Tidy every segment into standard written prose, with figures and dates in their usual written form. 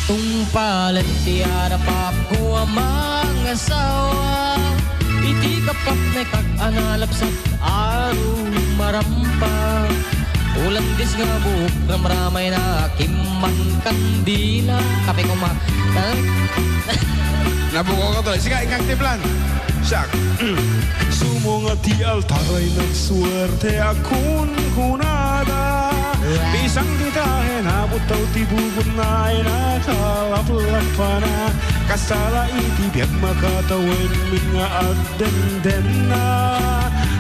Tumpalan tiara pap ko ang mga asawa. Iti kapap na kag-analap sa araw marampa. Ulandis nga buhok na maramay na kimang kandila. Kape ko ma... Nabuko ka to. Sige, ikang tiplan. Siyak. Sumonga ti altaray nagsuwerte akun kunada. Bisang ditahe nabutaw ti bugon na ay nakalap-lapana. Kasala iti biag makatawin min nga agden-den na.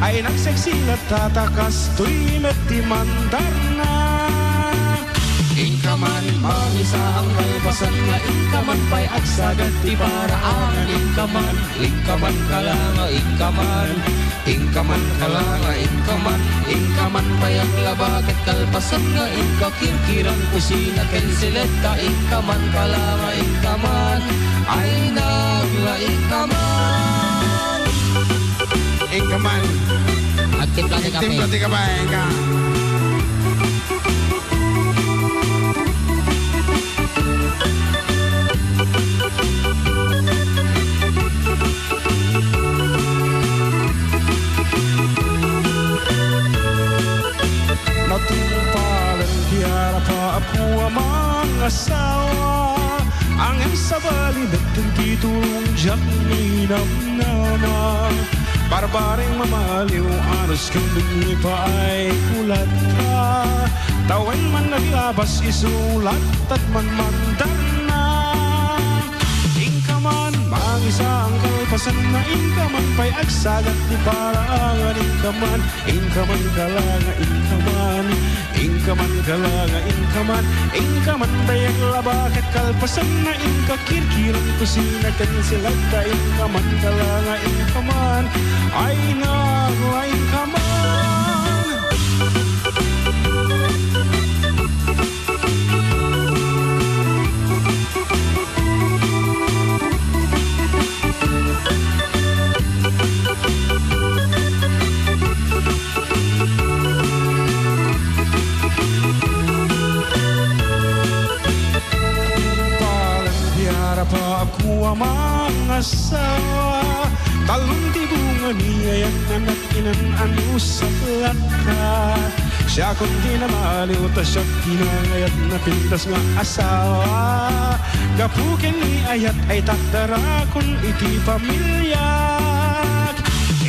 Ay nagseksilat tatakas tuimet ti mandar na. Ingkaman, mangisa ang kalpasan nga ingkaman pa'y agsagat ti paraan. Ingkaman, ingkaman kalanga, ingkaman. Ingkaman kalanga, ingkaman. Ingkaman pa'y ang labagat kalpasan nga ingkakirkirang kusina ken sileta. Ingkaman kalanga, ingkaman. Ay nagla, ingkaman. Ingkaman. At timpla ni kape. Timpla ti kape, ingkaman. Natumpalan tiara pa ako ang mga asawa. Ang sabali dating titulong diyak ninam nama. Barbaring mamaliw anos kang dumi pa ay kulat ka. Tawan man naglabas isulat at manmandar na. Ingkaman, mangisang kalpasan na ingkaman pa'y agsagat ni paraangan. Ingkaman, ingkaman kalanga, ingkaman. Ingkaman kalanga, ingkaman. Ingkaman pa'y aglabakat kalpasan na ingkakirkirang kusina kan silagda. Ingkaman kalanga, ingkaman. Ay nagla, ingkaman. Pa ako ang mga asawa. Talong di bunga niya yung anak inan ano sa plaka. Siya kung di na maliw ta siya kinangayat na pintas nga asawa. Gapukin ni ayat ay takdara kung iti pamilya.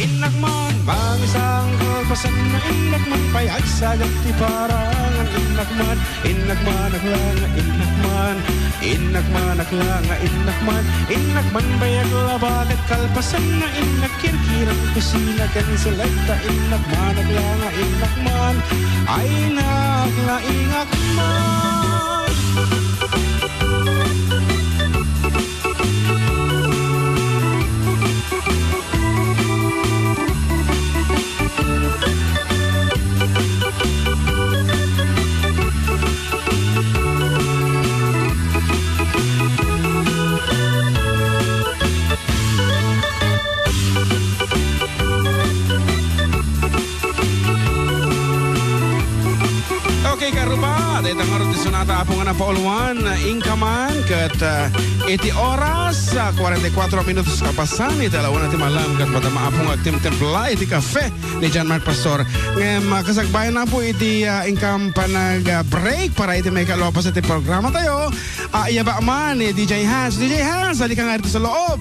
Inakman, mangisang kalpasan na inakman pa'y agsagat ti parangan. Inakman, inakman aklanga, inakman. Inakman aklanga, inakman. Inakman pa'y aglabagat kalpasan na inakirkirang kusina kan silagta. Inakman aklanga, inakman. Ay nagla, ingakman. Okay, karuba. Dahil ang arot sunata po nga na pauluan. Ingkaman kat iti oras 44 minutos kapasan. Iti alawan natin malam kat bata maapong agtim-templa iti kafe ni John Mark Pastor. Ngayon makasagbayan na po iti ingkam panag-break para iti may kalopas iti programa tayo. Iya ba man ni DJ Hans? DJ Hans, halika nga rito sa loob.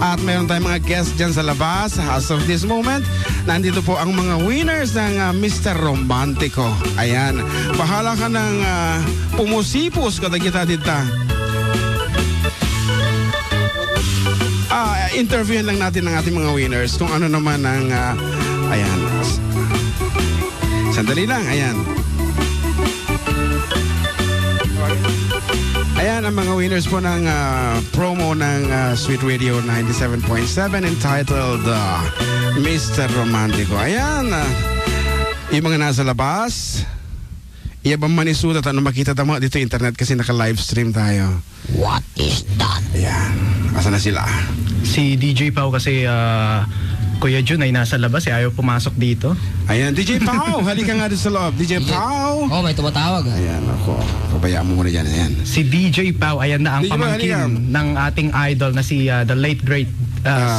At mayroon tayong mga guests dyan sa labas. As of this moment, nandito po ang mga winners ng Mr. Romantico. Ayan. Bahala ka ng pumusipos kada kita dito. Interviewin lang natin ang ating mga winners kung ano naman ang ayan. Sandali lang, ayan. Ayan ang mga winners po ng promo ng Sweet Radio 97.7 entitled Mr. Romantico. Ayan, yung mga nasa labas, iyabang manisulat ano makita tamo dito internet kasi naka-live stream tayo. What is that? Ayan, asa na sila? Si DJ Pau kasi Kuya Jun ay nasa labas, ayaw pumasok dito. Ayan, DJ Pao, halika nga doon sa loob. DJ Pao. Oh, may tumatawag. Ayan, ako. Pabayaan mo muna dyan. Ayan. Si DJ Pao, ayan na ang DJ Pao, halika. pamangkin ng ating idol na si the late great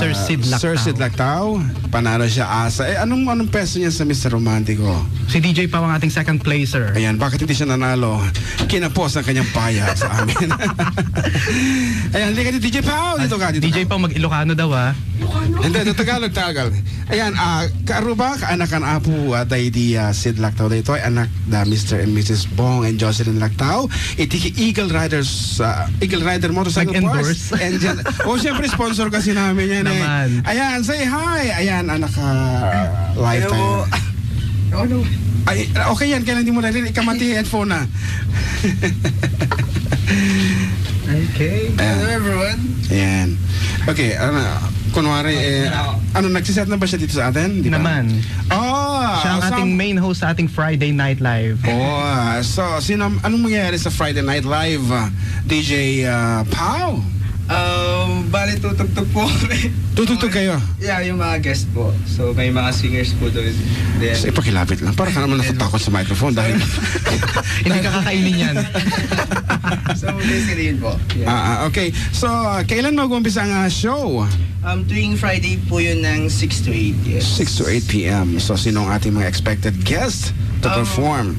Sir Sid Lactao. Sir Sid Lactao. Panalo siya asa. Anong peso niya sa Mr. Romantico? Si DJ Pao ang ating second placer. Ayan, bakit hindi siya nanalo? Kinapos ang kanyang paya sa amin. Ayan, halika dito, DJ Pao. Dito ka, dito DJ ka. Pao mag-Ilocano daw Hindi, ito Tagalog. Ayan, kaaruba, kaanakan apo day di Sid Lactao. Ito ay anak da Mr. and Mrs. Bong and Jocelyn Lactao. Iti Eagle Riders, Eagle Rider Motorcycle Nag-endorse. Parts. And dyan, syempre sponsor kasi namin yan Naman. Ayan, say hi. Ayan, anak lifetime. Hello. Ay, okay yan, kailan hindi mo na rin ikamati headphone na. Okay. Hello everyone. Ayan. Okay, kunwari, nagsiset na ba siya dito sa atin? Di ba? Naman. Oh, Siya ang ating main host sa ating Friday Night Live. so, anong mangyayari sa Friday Night Live, DJ Pao? Bali tutugtog po kami. Tutugtog kayo? Yeah, yung mga guest po. So may mga singers po doon. Then, So, ipakilapit lang. Para ka naman natatakot sa microphone dahil... Hindi ka kakainin yan. so basically yun po. Yeah. Okay. So, kailan mag-umpisa ang show? Tuwing Friday po yun ng 6 to 8. Yes. 6 to 8 p.m. So, sino ang ating mga expected guests to perform?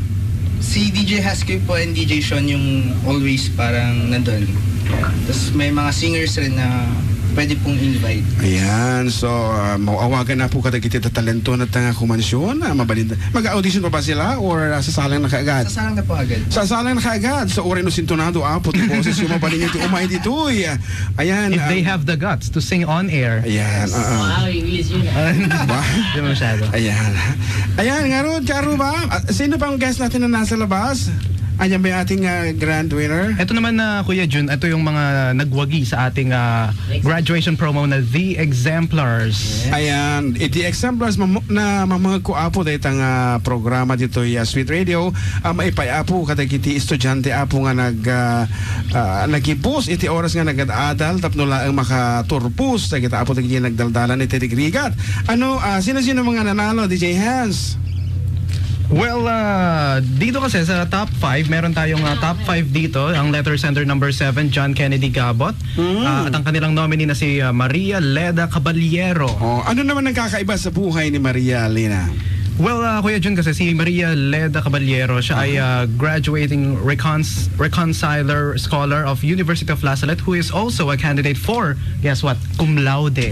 Si DJ Husky po and DJ Sean yung always parang nandun. Yeah. Tapos may mga singers rin na pwede pong invite. Ayan, so mauawagan na po kada kita talento na tanga kumansyon, mabalinda. Mag-audition pa ba sila or sasalang na kaagad? Sasalang na po agad. Sasalang na kaagad. So oray no sintonado apot ng boses yung mabalin ito umay ditoy. Ayan. If they have the guts to sing on air. Ayan, English yun. Hindi mo masyado. Ayan. Ayan, Karo ba? Sino pang guest natin na nasa labas? Ayan ba yung ating grand winner? Ito naman na Kuya Jun, ito yung mga nagwagi sa ating graduation promo na The Exemplars. Ayan, iti exemplars na mga kuapo dahil ang programa dito yung Sweet Radio, maipayapo kada kiti estudyante apo nga nagipos iti oras nga nagad-adal tapno lang makaturpus sa kita apo iti nagdaldalan iti tigrigat. Sino-sino mga nanalo, DJ Hans? Well, dito kasi sa top 5, meron tayong top 5 dito. Ang letter sender number 7, John Kennedy Gabot. At ang kanilang nominee na si Maria Leda Caballero. Ano naman ang kakaiba sa buhay ni Maria Lena? Well, Kuya Jun, kasi si Maria Leda Caballero, siya ay graduating reconciler scholar of University of La Salette who is also a candidate for, guess what, cum laude.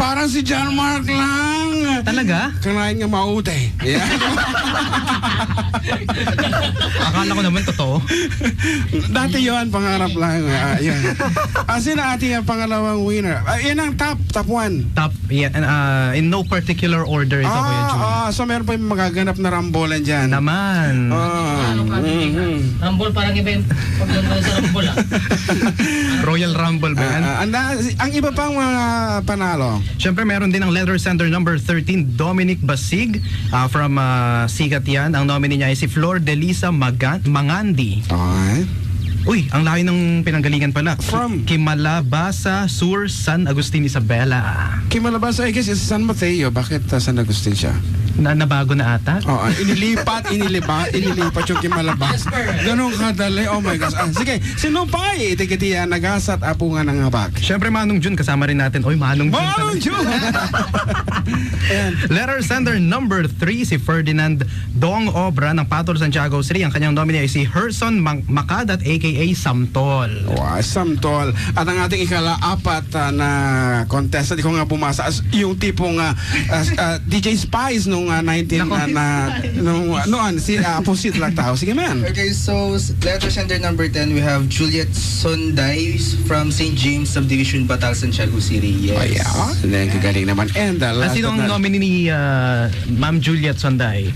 Parang si John Mark lang. Talaga? Kanain nga maute. Yeah. Akala ko naman totoo. Dati yun, pangarap lang. Yun. Sino ating pangalawang winner? Yan ang top 1. Top, yeah, in no particular order ito, Kuya Jun. So meron pa yung magaganap na rambolan dyan. Naman. Rumble parang iba yung pagdungan sa Rumble Royal Rumble ba yan? Ang iba pang mga panalo. Siyempre meron din ang letter sender number 13, Dominic Basig from Sigat yan. Ang nominee niya ay si Flor Delisa Mangandi. Okay. Uy, ang layo ng pinanggalingan pala. From? Kimalabasa Sur, San Agustin, Isabela. Kimalabasa, I guess, is San Mateo. Bakit San Agustin siya? Nabago na ata? Inilipat yung Kimalabas. Ganun kadali. Oh my gosh. Sige, sino pa itikiti nagasat apo nga ng habak? Siyempre Manong Jun, kasama rin natin. Uy, Manong Jun. Manong Jun! Letter sender number 3, si Ferdinand Dong Obra ng Patol, Santiago City. Ang kanyang nominee ay si Herson Makadat aka Samtol. Wow, Samtol. At ang ating ikala-4 na contestant, di ko nga bumasa as yung tipong DJ Spice nung 19 noon si Aposit Lactao. Sige man. Okay, so letter sender number 10, we have Juliet Sonday from St. James Subdivision, Batal, Santiago City. Yes. Then kagaling naman. And last Sino ang nominee ni Ma'am Juliet Sonday?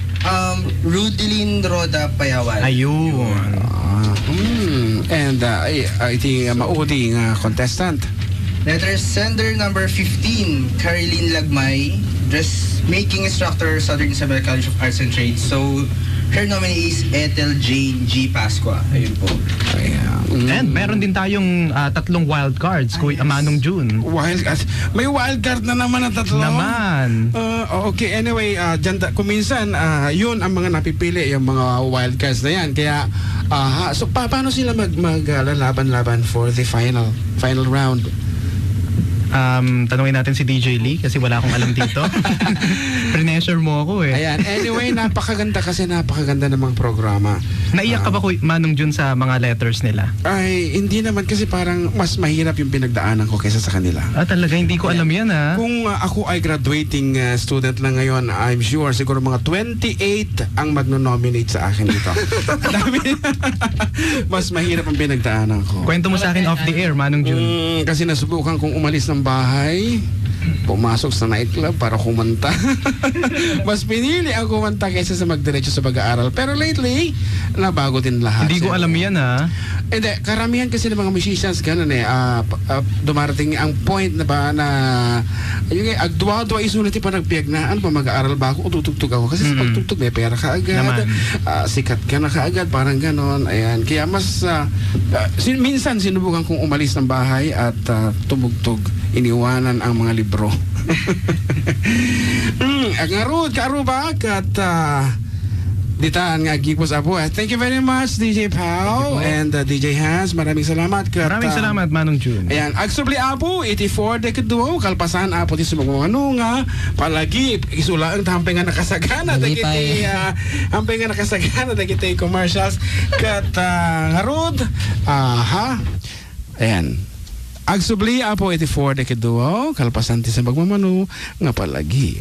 Rudeline Roda Payawan. Ayun. And iti mauding contestant. Letter sender number 15, Caroline Lagmay, dressmaking instructor, Southern Isabel College of Arts and Trades. So, Her nominee is Ethel Jane G. Pascua. Ayun po. And meron din tayong 3 wild cards, Kuya Manong June. May wild card na naman na 3. Naman. Okay, anyway, kung minsan, yun ang mga napipili, yung mga wild cards na yan. Kaya, so paano sila maglalaban-laban for the final round? Tanungin natin si DJ Lee kasi wala akong alam dito. Pressure mo ako eh. Ayan, anyway, napakaganda namang programa. Naiyak ka ba, Kuya Manong June, sa mga letters nila? Ay, hindi naman kasi parang mas mahirap yung pinagdaanan ko kaysa sa kanila. Talaga, hindi ko alam yan ha. Kung ako ay graduating student lang ngayon, I'm sure siguro mga 28 ang magno-nominate sa akin dito. Dami. Mas mahirap ang pinagdaanan ko. Kwento mo sa akin off the air, Manong June. Kasi nasubukan kong umalis ng bahay, pumasok sa nightclub para kumanta. Mas pinili ang kumanta kaysa sa magdiretso sa pag-aaral. Pero lately, nabago din lahat. Hindi ko alam yan ha. Hindi, karamihan kasi ng mga musicians ganun eh. Dumarating ang point na ba na yung agdwa-dwa isulit pa nagpiyag na ano pa mag-aaral ba ako o tutugtog ako kasi sa pagtugtog may pera ka agad, sikat ka na kaagad, parang ganon. Ayan, kaya mas minsan sinubukan kong umalis ng bahay at tumugtog, iniwanan ang mga libro. Ang karubak at ditaan nga gipos apo. Thank you very much, DJ Pao and DJ Hans. Maraming salamat. Maraming salamat, Manong June. Ayan, agsubli apo, 84 dekaduo, kalpasan apo ti sumagmano nga, palagi, isula ang tampay nga nakasagana, dagiti, tampay nga nakasagana, dagiti commercials, kat ngarod, ayan, agsubli apo, 84 dekaduo, kalpasan ti sumagmano nga palagi.